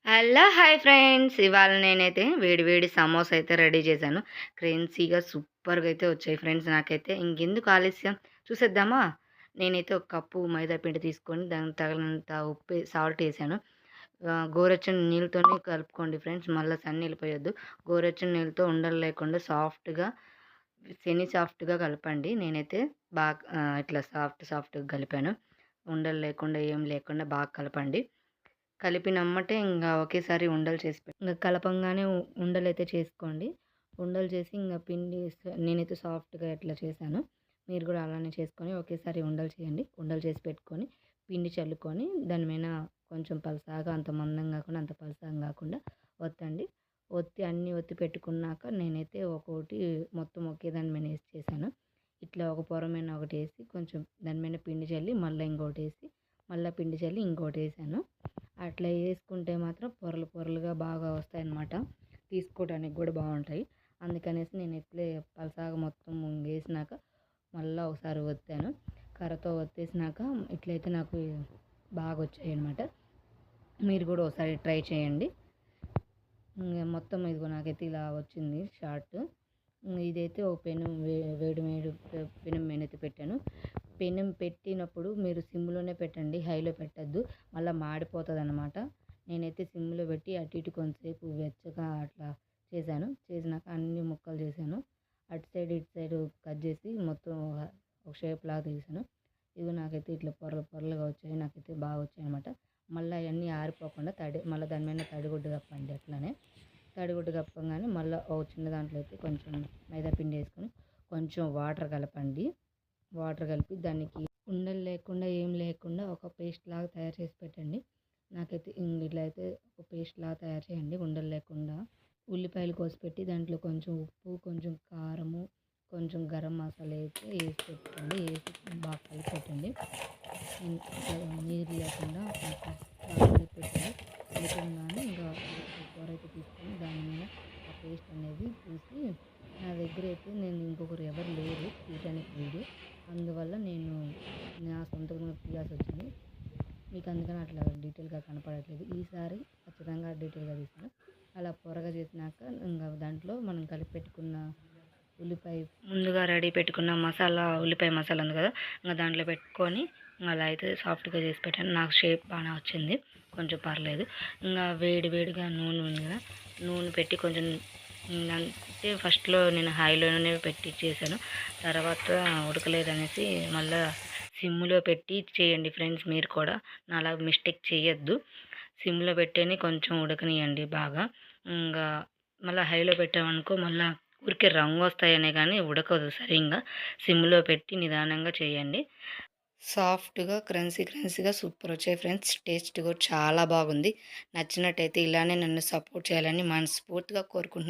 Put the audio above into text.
Hello! Hi friends. ఇవాళ నేనైతే వేడి వేడి సమోసా అయితే రెడీ చేశాను. క్రంచీగా సూపర్‌గా అయితే వచ్చాయి ఫ్రెండ్స్ నాకైతే. ఇంకెందుకు ఆలస్యం చూసేద్దామా? నేనైతే ఒక కప్పు మైదా పిండి తీసుకొని దానికి తగినంత ఉప్పు, సాల్ట్ ఏసాను. గోరువెచ్చని నీళ్ళతోనే కలుపుకోండి ఫ్రెండ్స్. మళ్ళా సన్నీళ్ళు పోయొద్దు. గోరువెచ్చని నీళ్ళతో ఉండలు లేకుండా సాఫ్ట్‌గా, సెమీ సాఫ్ట్‌గా కలపండి. నేనైతే ఇట్లా సాఫ్ట్‌గా కలిపాను. ఉండలు లేకుండా, ఏం లేకుండా బాగా కలపండి. కలిపినమ్మటే ఒకేసారి ఉండలు చేసి కలపంగానే ఉండలైతే చేసుకోండి. ఉండలు చేసి పిండి నేనైతే సాఫ్ట్‌గా ఇట్లా చేశాను. మీరు గూడా అలానే చేసుకొని ఒకేసారి ఉండలు చేయండి. ఉండలు చేసి పెట్టుకొని, పిండి చల్లుకొని దాని మీద కొంచెం పలసాగా అంత మందం గాకుండా, అంత పలసగా గాకుండా ఒత్తండి. అన్నీ ఒత్తి పెట్టుకున్నాక నేనైతే ఒక్కోటి మొత్తం ఒకే దాని మీద ఏసి చేశాను. ఇట్లా ఒక పొర మీద ఒకటేసి కొంచెం దాని మీద పిండి చల్లి మళ్ళా ఇంకోటేసి, మళ్ళా పిండి చల్లి ఇంకోటేసాను. అట్లా వేసుకుంటే మాత్రం పొరలు పొరలుగా బాగా వస్తాయన్నమాట. తీసుకోవడానికి కూడా బాగుంటాయి. అందుకనేసి నేను ఇట్లే పలసాగా మొత్తం వేసినాక మళ్ళీ ఒకసారి ఒత్తాను. కర్రతో ఒత్తేసినాక ఇట్లయితే నాకు బాగా వచ్చాయి అన్నమాట. మీరు కూడా ఒకసారి ట్రై చేయండి. మొత్తం ఇదిగో నాకైతే ఇలా వచ్చింది షార్ట్. ఇదైతే ఒక వేడి పెనం మీదైతే పెట్టాను. పెనం పెట్టినప్పుడు మీరు సిమ్‌లోనే పెట్టండి. హైలో పెట్టద్దు. మళ్ళీ మాడిపోతుందన్నమాట. నేనైతే సిమ్‌లో పెట్టి అటు ఇటు కొంతసేపు వెచ్చగా అట్లా చేశాను. చేసినాక అన్ని ముక్కలు చేశాను. అటు సైడ్ ఇటు సైడ్ కట్ చేసి మొత్తం ఒక షేప్ లాగా తీసాను. ఇవి నాకైతే ఇట్లా పొరలు పొరలుగా వచ్చాయి. నాకైతే బాగా వచ్చాయన్నమాట. మళ్ళీ అవన్నీ ఆరిపోకుండా మళ్ళీ దాని మీద తడిగుడ్డు కప్పండి అట్లనే. తడిగుడ్డు కప్పంగానే మళ్ళీ ఒక చిన్న దాంట్లో అయితే కొంచెం మైదా పిండి వేసుకొని కొంచెం వాటర్ కలపండి. వాటర్ కలిపి దానికి ఉండలు లేకుండా ఏం లేకుండా ఒక పేస్ట్ లాగా తయారు చేసి పెట్టండి. నాకైతే ఇట్లా అయితే ఒక పేస్ట్ లాగా తయారు చేయండి ఉండలు లేకుండా. ఉల్లిపాయలు కోసిపెట్టి దాంట్లో కొంచెం ఉప్పు, కొంచెం కారము, కొంచెం గరం మసాలా అయితే వేసి పెట్టుకోండి. వేసి బాగా కలిపి పెట్టండి. నీరు లేకుండా కొంచెం బాగా కలిపి పెట్టండి. కలిపంగానే కూర అయితే తీసుకొని దాని మీద ఆ పేస్ట్ అనేది పూసి, నా దగ్గర అయితే నేను ఇంకొకరు ఎవరు లేరు తీయడానికి వీడియో, అందువల్ల నేను నా సొంతంగా తీయాల్సి వచ్చింది. మీకు అందుకని అట్లా డీటెయిల్గా కనపడట్లేదు. ఈసారి ఖచ్చితంగా డీటెయిల్గా తీస్తాను. అలా పొరగా చేసినాక దాంట్లో మనం కలిపి పెట్టుకున్న ముందుగా రెడీ పెట్టుకున్న ఉల్లిపాయ మసాలా ఉంది కదా, దాంట్లో పెట్టుకొని అలా అయితే సాఫ్ట్గా చేసి పెట్టాను. నాకు షేప్ బాగానే వచ్చింది, కొంచెం పర్లేదు. వేడిగా నూనె ఉంది కదా, నూనె పెట్టి కొంచెం అంటే ఫస్ట్లో నేను హైలోనే పెట్టి చేశాను. తర్వాత ఉడకలేదనేసి మళ్ళీ సిమ్లో పెట్టి చేయండి ఫ్రెండ్స్. మీరు కూడా నాలా మిస్టేక్ చేయొద్దు. సిమ్లో పెట్టేని కొంచెం ఉడకనియండి బాగా. మళ్ళీ హైలో పెట్టామనుకో మళ్ళీ ఊరికే రంగు వస్తాయనే కానీ ఉడకదు సరిగ్గా. సిమ్లో పెట్టి నిదానంగా చేయండి. సాఫ్ట్గా క్రంచీగా సూపర్ వచ్చాయి ఫ్రెండ్స్. టేస్ట్ కూడా చాలా బాగుంది. నచ్చినట్టయితే ఇలానే నన్ను సపోర్ట్ చేయాలని మనస్ఫూర్తిగా కోరుకుంటున్నాను.